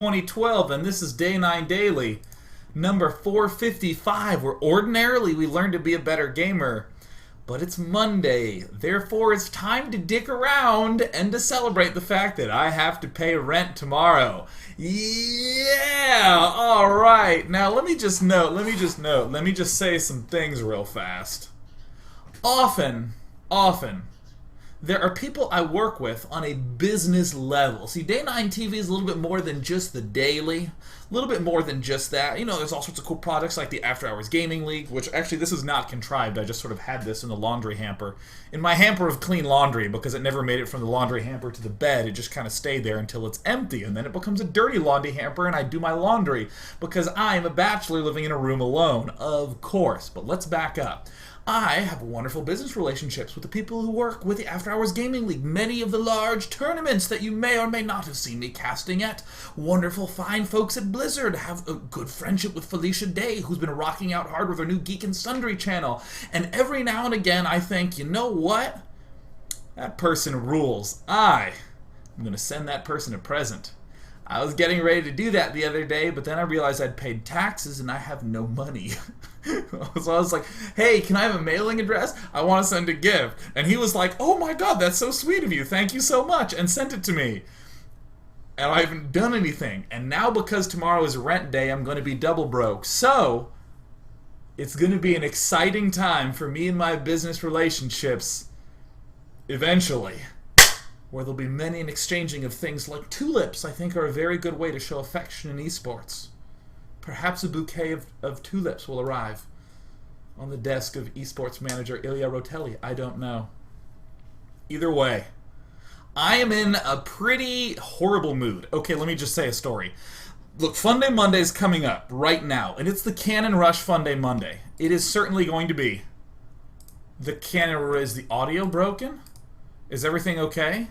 2012, and this is Day 9 Daily, number 455, where ordinarily we learn to be a better gamer. But it's Monday, therefore it's time to dick around and to celebrate the fact that I have to pay rent tomorrow. Yeah! Alright, now let me just say some things real fast. Often, there are people I work with on a business level. See, Day 9 TV is a little bit more than just the daily. A little bit more than just that. You know, there's all sorts of cool products like the After Hours Gaming League, which actually this is not contrived. I just sort of had this in the laundry hamper. In my hamper of clean laundry, because it never made it from the laundry hamper to the bed. It just kind of stayed there until it's empty, and then it becomes a dirty laundry hamper, and I do my laundry because I'm a bachelor living in a room alone, of course. But let's back up. I have wonderful business relationships with the people who work with the After Hours Gaming League, many of the large tournaments that you may or may not have seen me casting at. Wonderful, fine folks at Blizzard. Have a good friendship with Felicia Day, who's been rocking out hard with her new Geek and Sundry channel. And every now and again, I think, you know what? That person rules. I'm going to send that person a present. I was getting ready to do that the other day, but then I realized I'd paid taxes and I have no money. So I was like, hey, can I have a mailing address? I want to send a gift. And he was like, oh my god, that's so sweet of you. Thank you so much. And sent it to me. And I haven't done anything. And now because tomorrow is rent day, I'm going to be double broke. So it's going to be an exciting time for me and my business relationships eventually, where there'll be many an exchanging of things like tulips. I think are a very good way to show affection in esports. Perhaps a bouquet of tulips will arrive on the desk of esports manager Ilya Rotelli. I don't know. Either way, I am in a pretty horrible mood. Okay, let me just say a story. Look, Funday Monday is coming up right now, and it's the Canon Rush Funday Monday. It is certainly going to be the Canon. Is the audio broken? Is everything okay?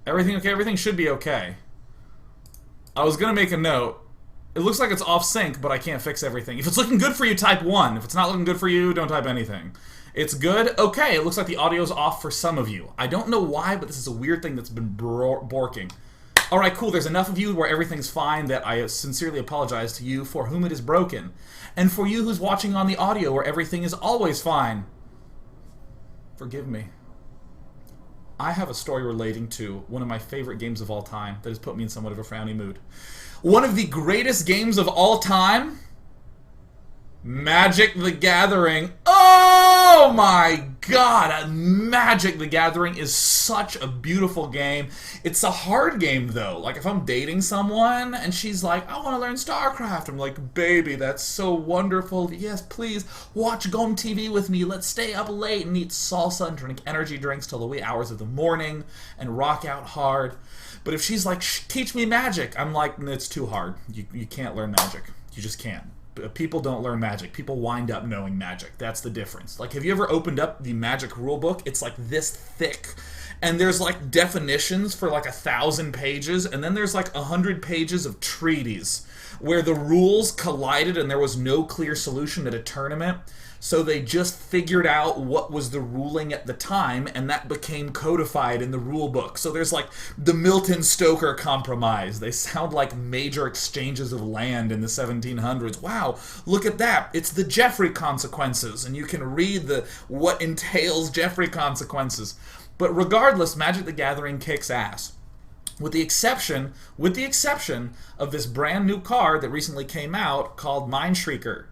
Everything okay? Everything should be okay. I was going to make a note. It looks like it's off sync, but I can't fix everything. If it's looking good for you, type 1. If it's not looking good for you, don't type anything. It's good? Okay, it looks like the audio's off for some of you. I don't know why, but this is a weird thing that's been borking. Alright, cool. There's enough of you where everything's fine that I sincerely apologize to you for whom it is broken. And for you who's watching on the audio where everything is always fine, forgive me. I have a story relating to one of my favorite games of all time that has put me in somewhat of a frowny mood. One of the greatest games of all time? Magic the Gathering. Oh my god! Magic the Gathering is such a beautiful game. It's a hard game though. Like if I'm dating someone and she's like, I want to learn StarCraft. I'm like, baby, that's so wonderful. Yes, please watch GOM TV with me. Let's stay up late and eat salsa and drink energy drinks till the wee hours of the morning and rock out hard. But if she's like, teach me magic, I'm like, it's too hard. You can't learn magic. You just can't. People don't learn magic. People wind up knowing magic. That's the difference. Like, have you ever opened up the magic rulebook? It's like this thick. And there's like definitions for like 1,000 pages. And then there's like 100 pages of treaties where the rules collided and there was no clear solution at a tournament. So they just figured out what was the ruling at the time, and that became codified in the rule book. So there's like the Milton Stoker Compromise. They sound like major exchanges of land in the 1700s. Wow, look at that. It's the Jeffrey consequences, and you can read what entails Jeffrey consequences. But regardless, Magic the Gathering kicks ass. With the exception of this brand new card that recently came out called Mineshrieker.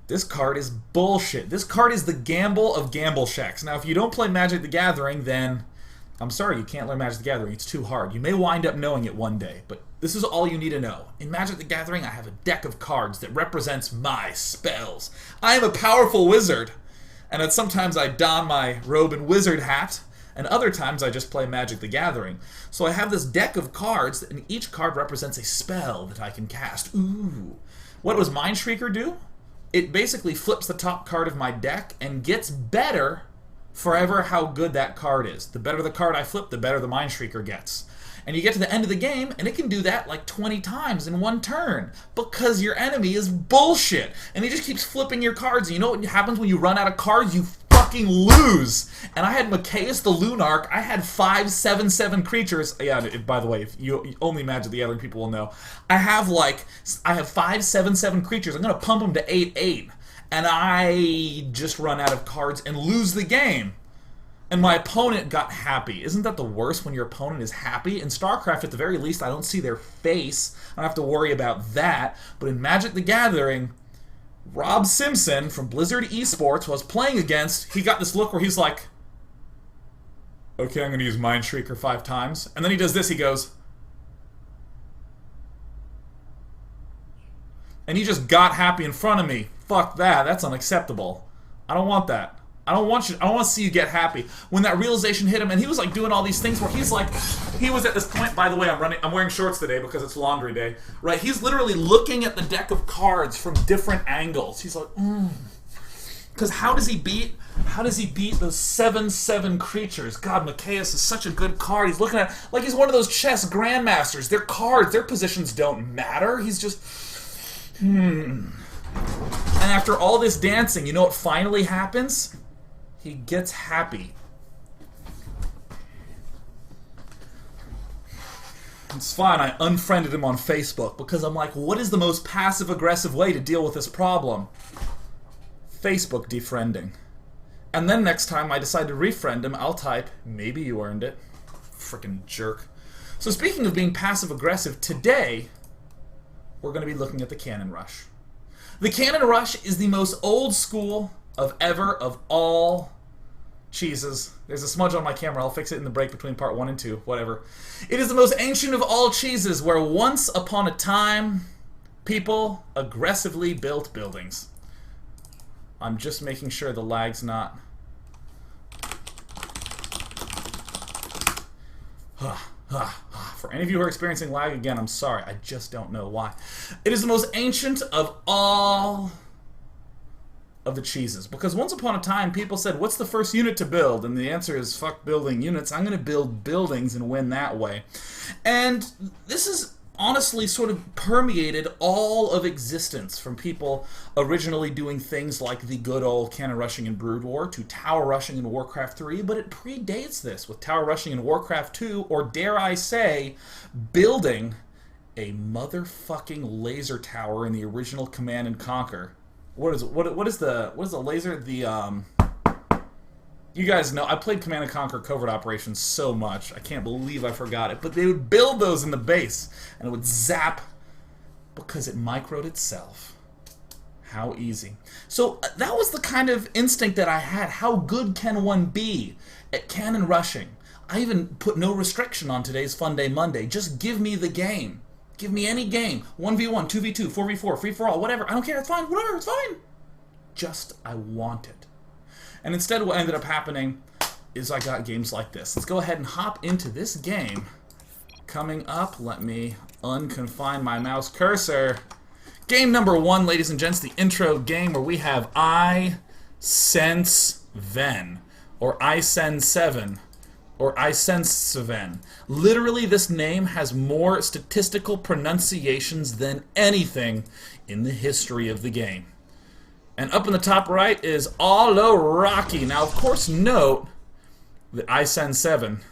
This card is bullshit. This card is the gamble of gamble checks. Now, if you don't play Magic the Gathering, then I'm sorry, you can't learn Magic the Gathering. It's too hard. You may wind up knowing it one day, but this is all you need to know. In Magic the Gathering, I have a deck of cards that represents my spells. I am a powerful wizard, and sometimes I don my robe and wizard hat, and other times I just play Magic the Gathering. So I have this deck of cards, and each card represents a spell that I can cast. Ooh. What does Mineshrieker do? It basically flips the top card of my deck and gets better forever how good that card is. The better the card I flip, the better the Mineshrieker gets. And you get to the end of the game, and it can do that like 20 times in one turn. Because your enemy is bullshit. And he just keeps flipping your cards. And you know what happens when you run out of cards? You fucking lose. And I had Macias the Lunarch. I had 5/7/7 creatures. Yeah, by the way, if you only imagine the other people will know. I have 5/7/7 creatures. I'm going to pump them to 8/8. And I just run out of cards and lose the game. And my opponent got happy. Isn't that the worst when your opponent is happy? In StarCraft, at the very least, I don't see their face. I don't have to worry about that. But in Magic the Gathering, Rob Simpson from Blizzard Esports, who I was playing against, he got this look where he's like, okay, I'm going to use Mind Shrieker 5 times. And then he does this, he goes, and he just got happy in front of me. Fuck that, that's unacceptable. I don't want that. I don't want to see you get happy. When that realization hit him, and he was like doing all these things where he's like, he was at this point, by the way, I'm wearing shorts today because it's laundry day, right? He's literally looking at the deck of cards from different angles. He's like, because how does he beat those 7/7 creatures? God, Macias is such a good card. He's looking at, like he's one of those chess grandmasters. Their cards, their positions don't matter. He's just, And after all this dancing, you know what finally happens? He gets happy. It's fine, I unfriended him on Facebook because I'm like, what is the most passive-aggressive way to deal with this problem? Facebook defriending. And then next time I decide to refriend him, I'll type, maybe you earned it. Frickin' jerk. So speaking of being passive-aggressive, today we're going to be looking at the Canon Rush. The Canon Rush is the most old school of all cheeses. There's a smudge on my camera. I'll fix it in the break between part 1 and 2. Whatever. It is the most ancient of all cheeses, where once upon a time, people aggressively built buildings. I'm just making sure the lag's not... For any of you who are experiencing lag again, I'm sorry. I just don't know why. It is the most ancient of all of the cheeses. Because once upon a time, people said, what's the first unit to build? And the answer is, fuck building units. I'm going to build buildings and win that way. And this is honestly sort of permeated all of existence, from people originally doing things like the good old Canon Rushing in Brood War to tower rushing in Warcraft 3, but it predates this with tower rushing in Warcraft 2, or dare I say, building a motherfucking laser tower in the original Command and Conquer. What is the laser? You guys know, I played Command & Conquer Covert Operations so much, I can't believe I forgot it. But they would build those in the base, and it would zap because it microed itself. How easy. So that was the kind of instinct that I had. How good can one be at Canon Rushing? I even put no restriction on today's Funday Monday. Just give me the game. Give me any game. 1v1, 2v2, 4v4, free-for-all, whatever. I don't care, it's fine, whatever, it's fine. Just, I want it. And instead what ended up happening is I got games like this. Let's go ahead and hop into this game. Coming up, let me unconfine my mouse cursor. Game number 1, ladies and gents, the intro game where we have I Sense Ven, or I Sense 7, or I Sense Seven. Literally, this name has more statistical pronunciations than anything in the history of the game. And up in the top right is Alari. Now, of course, note that ISEN7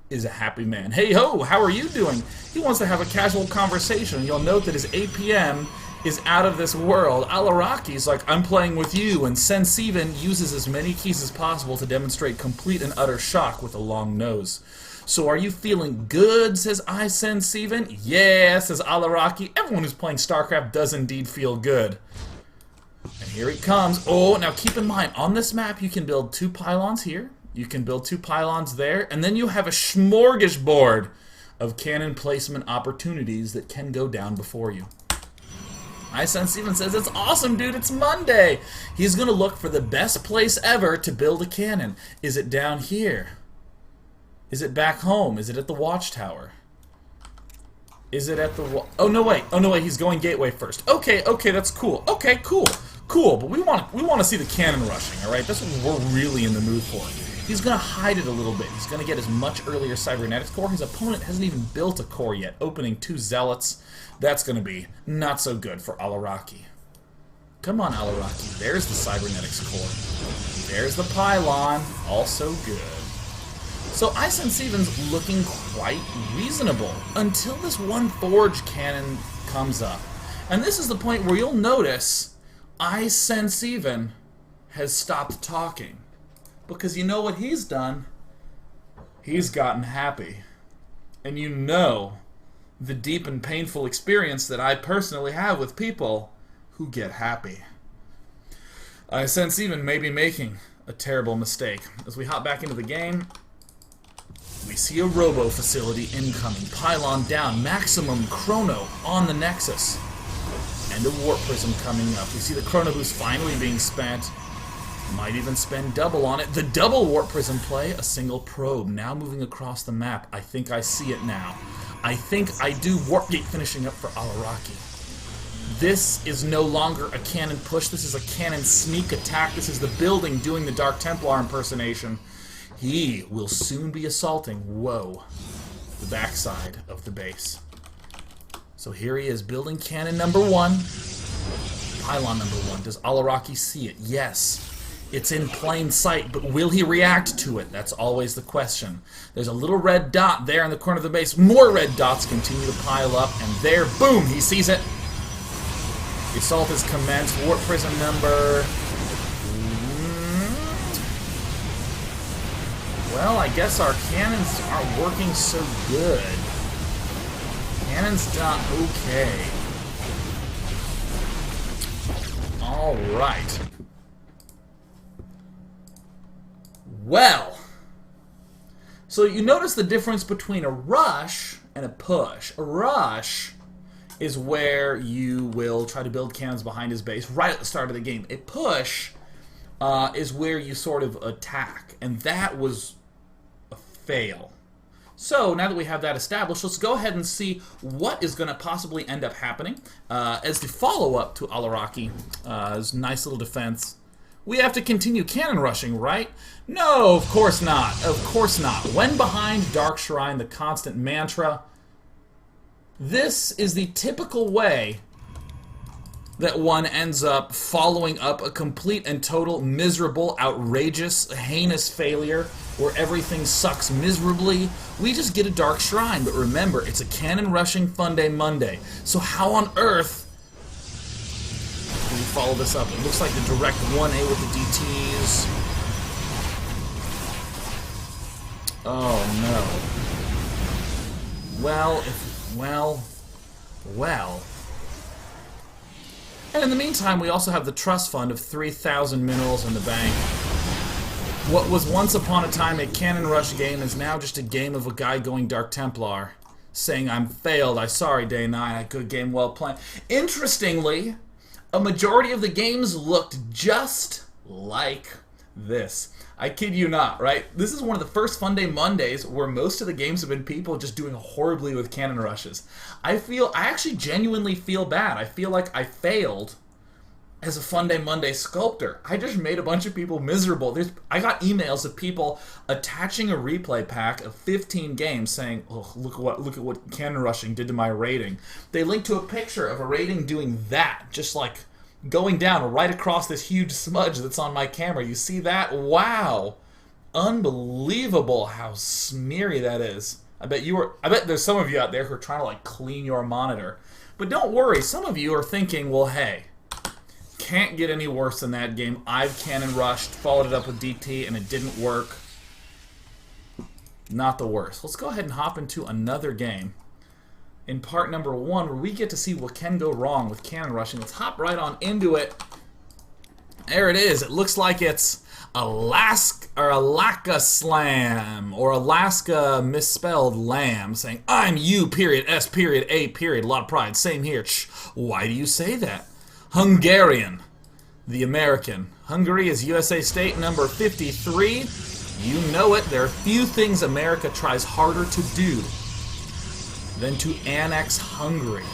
is a happy man. Hey ho, how are you doing? He wants to have a casual conversation. You'll note that his APM is out of this world. Alaraki's like, I'm playing with you, and Senseven uses as many keys as possible to demonstrate complete and utter shock with a long nose. So are you feeling good, says ISenseven. Yeah, says Alaraki. Everyone who's playing StarCraft does indeed feel good. And here it comes. Oh, now keep in mind, on this map you can build 2 pylons here, you can build 2 pylons there, and then you have a smorgasbord of cannon placement opportunities that can go down before you. ISenseven says, it's awesome, dude, it's Monday! He's gonna look for the best place ever to build a cannon. Is it down here? Is it back home? Is it at the watchtower? Is it at the oh no wait, he's going gateway first. Okay, that's cool. Okay, cool. But we want to see the cannon rushing, all right? That's what we're really in the mood for. He's going to hide it a little bit. He's going to get his much earlier cybernetics core. His opponent hasn't even built a core yet, opening 2 zealots. That's going to be not so good for Alaraki. Come on, Alaraki. There's the cybernetics core. There's the pylon, also good. So I sense Even's looking quite reasonable until this one forge cannon comes up. And this is the point where you'll notice I sense Even has stopped talking. Because you know what he's done? He's gotten happy. And you know the deep and painful experience that I personally have with people who get happy. I sense Even may be making a terrible mistake. As we hop back into the game, we see a robo facility incoming. Pylon down, maximum chrono on the Nexus. And a warp prism coming up. We see the chrono boost finally being spent. Might even spend double on it. The double warp prism play, a single probe now moving across the map. I think I see it now. I think I do. Warp gate finishing up for Alari. This is no longer a cannon push. This is a cannon sneak attack. This is the building doing the Dark Templar impersonation. He will soon be assaulting, whoa, the backside of the base. So here he is, building cannon number 1. Pylon number 1. Does Alari see it? Yes. It's in plain sight, but will he react to it? That's always the question. There's a little red dot there in the corner of the base. More red dots continue to pile up, and there, boom, he sees it. The assault is commenced. Warp prism number... Well, I guess our cannons aren't working so good. Cannon's done okay. Alright. Well, so you notice the difference between a rush and a push. A rush is where you will try to build cannons behind his base right at the start of the game. A push is where you sort of attack, and that was a fail. So now that we have that established, let's go ahead and see what is going to possibly end up happening as the follow-up to Alari's nice little defense. We have to continue cannon rushing, right? No, of course not. Of course not. When behind Dark Shrine, the constant mantra. This is the typical way that one ends up following up a complete and total miserable, outrageous, heinous failure where everything sucks miserably. We just get a Dark Shrine, but remember, it's a cannon rushing Funday Monday. So how on earth do we follow this up? It looks like the direct 1A with the DTs. Oh no. Well. And in the meantime, we also have the trust fund of 3,000 minerals in the bank. What was once upon a time a Canon Rush game is now just a game of a guy going Dark Templar, saying, I'm failed, I'm sorry, Day 9, I good game, well played. Interestingly, a majority of the games looked just like this. I kid you not, right? This is one of the first Funday Mondays where most of the games have been people just doing horribly with cannon rushes. I actually genuinely feel bad. I feel like I failed as a Funday Monday sculptor. I just made a bunch of people miserable. I got emails of people attaching a replay pack of 15 games saying, oh, look at what cannon rushing did to my rating. They linked to a picture of a rating doing that, just like going down right across this huge smudge that's on my camera. You see that? Wow. Unbelievable how smeary that is. I bet there's some of you out there who are trying to like clean your monitor. But don't worry, some of you are thinking, well, hey, can't get any worse than that game. I've cannon rushed, followed it up with DT, and it didn't work. Not the worst. Let's go ahead and hop into another game in part number 1, where we get to see what can go wrong with cannon rushing. Let's hop right on into it. There it is. It looks like it's Alaska Slam, or Alaska misspelled lamb, saying, I'm you, period, S, period, A, period. A lot of pride. Same here. Why do you say that? Hungarian, the American. Hungary is USA state number 53. You know it. There are few things America tries harder to do than to annex Hungary.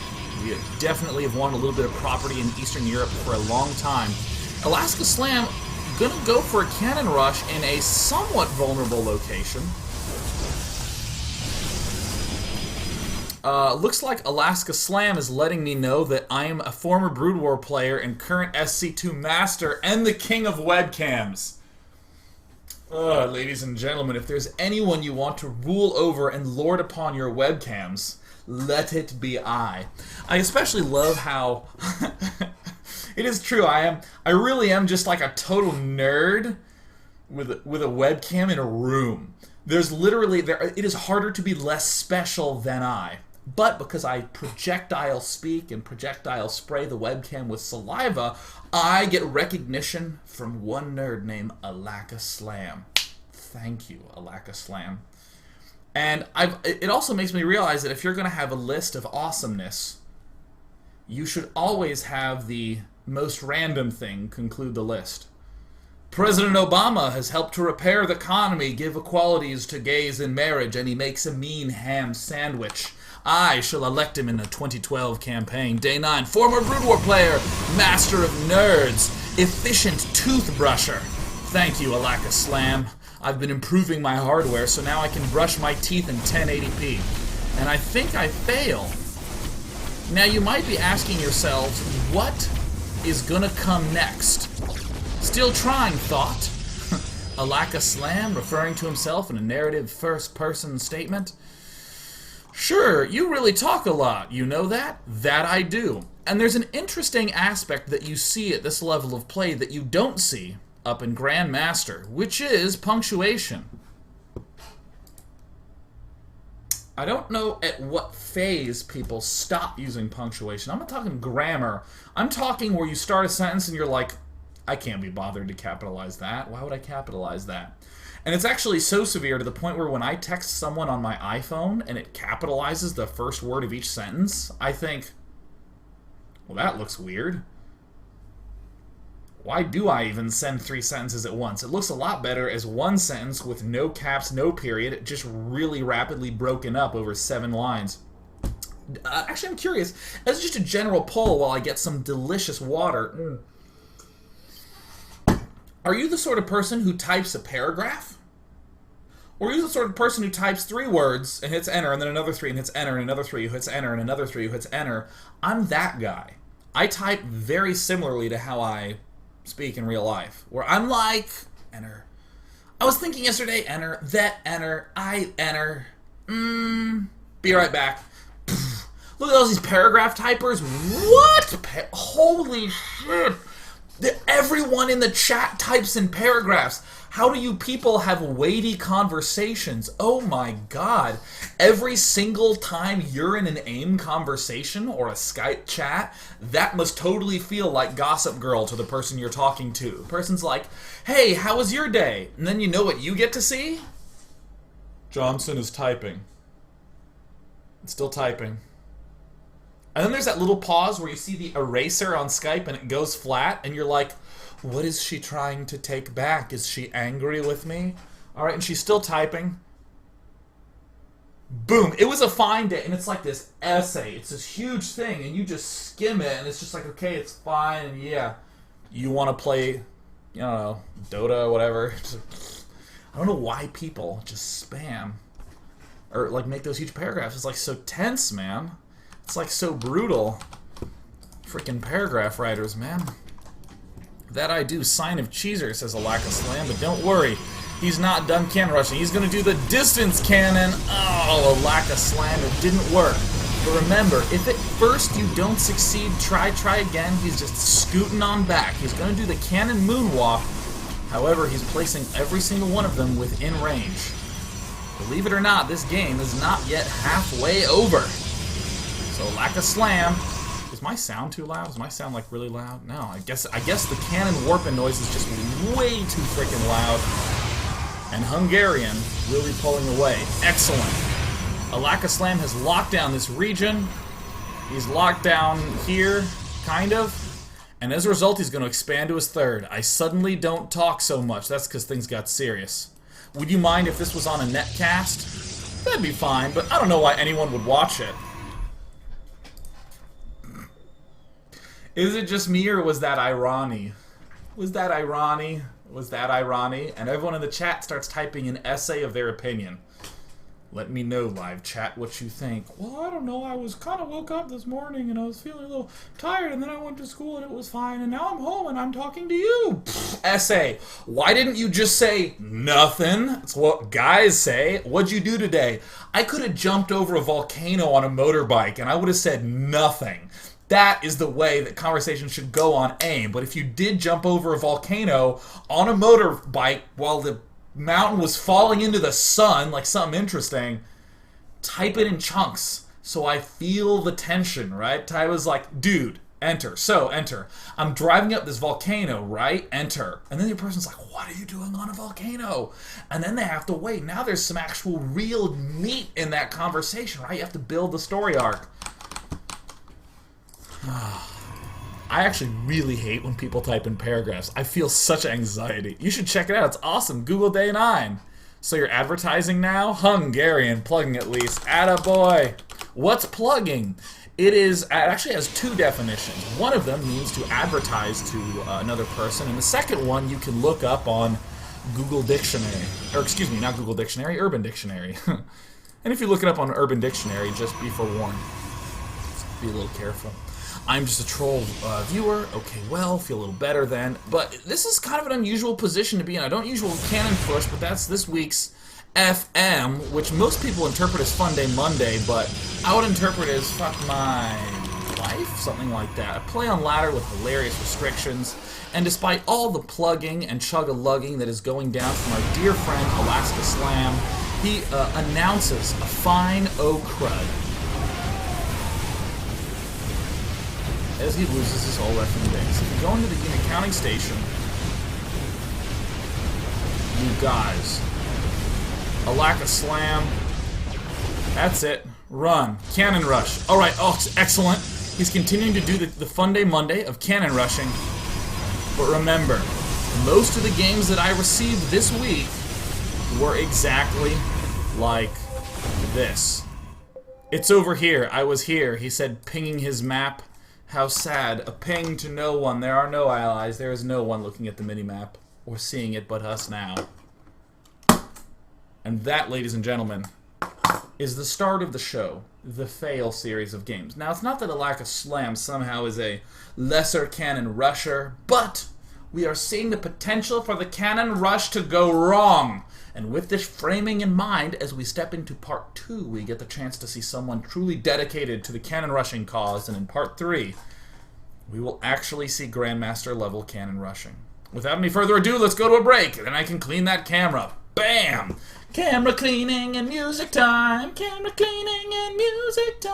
We definitely have wanted a little bit of property in Eastern Europe for a long time. Alaska Slam gonna go for a cannon rush in a somewhat vulnerable location. Looks like Alaska Slam is letting me know that I am a former Brood War player and current SC2 master and the king of webcams. Ladies and gentlemen, if there's anyone you want to rule over and lord upon your webcams, let it be I. I especially love how it is true. I really am just like a total nerd with a webcam in a room. There's literally it is harder to be less special than I. But because I projectile speak and projectile spray the webcam with saliva, I get recognition from one nerd named Alaka Slam. Thank you, Alaka Slam. And it also makes me realize that if you're going to have a list of awesomeness, you should always have the most random thing conclude the list. President Obama has helped to repair the economy, give equalities to gays in marriage, and he makes a mean ham sandwich. I shall elect him in the 2012 campaign. Day 9, former Brood War player, master of nerds, efficient toothbrusher. Thank you, Alaka Slam. I've been improving my hardware, so now I can brush my teeth in 1080p. And I think I fail. Now you might be asking yourselves, what is gonna come next? Still trying, thought. Alaka Slam referring to himself in a narrative first-person statement? Sure, you really talk a lot, you know that? That I do. And there's an interesting aspect that you see at this level of play that you don't see up in Grandmaster, which is punctuation. I don't know at what phase people stop using punctuation. I'm not talking grammar. I'm talking where you start a sentence and you're like, I can't be bothered to capitalize that. Why would I capitalize that? And it's actually so severe to the point where when I text someone on my iPhone and it capitalizes the first word of each sentence, I think, well, that looks weird. Why do I even send 3 sentences at once? It looks a lot better as one sentence with no caps, no period, just really rapidly broken up over 7 lines. Actually, I'm curious. As just a general poll while I get some delicious water. Are you the sort of person who types a paragraph? Or are you the sort of person who types 3 words and hits enter and then another 3 and hits enter and another 3 who hits enter and another 3 who hits enter? I'm that guy. I type very similarly to how I speak in real life, where I'm like, enter. I was thinking yesterday, enter, that enter, I enter, be right back. Look at all these paragraph typers. What? Holy shit. Everyone in the chat types in paragraphs. How do you people have weighty conversations? Oh my god. Every single time you're in an AIM conversation or a Skype chat, that must totally feel like Gossip Girl to the person you're talking to. The person's like, hey, how was your day? And then you know what you get to see? Johnson is typing. It's still typing. And then there's that little pause where you see the eraser on Skype and it goes flat, and you're like, what is she trying to take back? Is she angry with me? Alright, and she's still typing. Boom. It was a fine day, and it's like this essay. It's this huge thing, and you just skim it, and it's just like, okay, it's fine, and yeah. You want to play, I don't know, Dota or whatever. I don't know why people just spam. Or, like, make those huge paragraphs. It's, like, so tense, man. It's like so brutal. Freaking paragraph writers, man. That I do. Sign of Cheeser, says Alaka Slam, but don't worry. He's not done cannon rushing. He's going to do the distance cannon. Oh, Alaka Slam, it didn't work. But remember, if at first you don't succeed, try again. He's just scooting on back. He's going to do the cannon moonwalk. However, he's placing every single one of them within range. Believe it or not, this game is not yet halfway over. So Alaka Slam. Is my sound too loud? Is my sound like really loud? No, I guess the cannon warping noise is just way too freaking loud. And Hungarian really pulling away. Excellent. Alaka Slam has locked down this region. He's locked down here, kind of. And as a result, he's going to expand to his third. I suddenly don't talk so much. That's because things got serious. Would you mind if this was on a netcast? That'd be fine, but I don't know why anyone would watch it. Is it just me, or was that irony? Was that irony? Was that irony? And everyone in the chat starts typing an essay of their opinion. Let me know, live chat, what you think. Well, I don't know. I was kind of woke up this morning and I was feeling a little tired, and then I went to school and it was fine, and now I'm home and I'm talking to you. Essay. Why didn't you just say nothing? That's what guys say. What'd you do today? I could have jumped over a volcano on a motorbike and I would have said nothing. That is the way that conversation should go on AIM. But if you did jump over a volcano on a motorbike while the mountain was falling into the sun, like something interesting, type it in chunks so I feel the tension, right? Type was like, dude, enter. So, enter. I'm driving up this volcano, right? Enter. And then the person's like, what are you doing on a volcano? And then they have to wait. Now there's some actual real meat in that conversation, right? You have to build the story arc. I actually really hate when people type in paragraphs. I feel such anxiety. You should check it out. It's awesome. Google Day 9. So you're advertising now? Hungarian. Plugging at least. Attaboy. What's plugging? It actually has two definitions. One of them means to advertise to another person. And the second one you can look up on Google Dictionary. Or excuse me, not Google Dictionary, Urban Dictionary. And if you look it up on Urban Dictionary, just be forewarned. Just be a little careful. I'm just a troll viewer. Okay, well, feel a little better then. But this is kind of an unusual position to be in. I don't usually Canon push, but that's this week's FM, which most people interpret as Funday Monday, but I would interpret as fuck my life, something like that. I play on ladder with hilarious restrictions, and despite all the plugging and chug-a-lugging that is going down from our dear friend Alaska Slam, he announces a fine crud as he loses his whole effing base. If you go into the unit counting station, you guys, a lack of slam, that's it, run, Canon Rush. Alright, oh, excellent. He's continuing to do the Funday Monday of Canon Rushing, but remember, most of the games that I received this week were exactly like this. It's over here, I was here, he said, pinging his map. How sad. A ping to no one. There are no allies. There is no one looking at the minimap or seeing it but us now. And that, ladies and gentlemen, is the start of the show. The Fail series of games. Now, it's not that Alaska Slam somehow is a lesser Canon Rusher, but we are seeing the potential for the Canon Rush to go wrong. And with this framing in mind, as we step into Part 2, we get the chance to see someone truly dedicated to the Canon Rushing cause, and in Part 3, we will actually see Grandmaster level Canon Rushing. Without any further ado, let's go to a break, then I can clean that camera. Bam! Camera cleaning and music time! Camera cleaning and music time!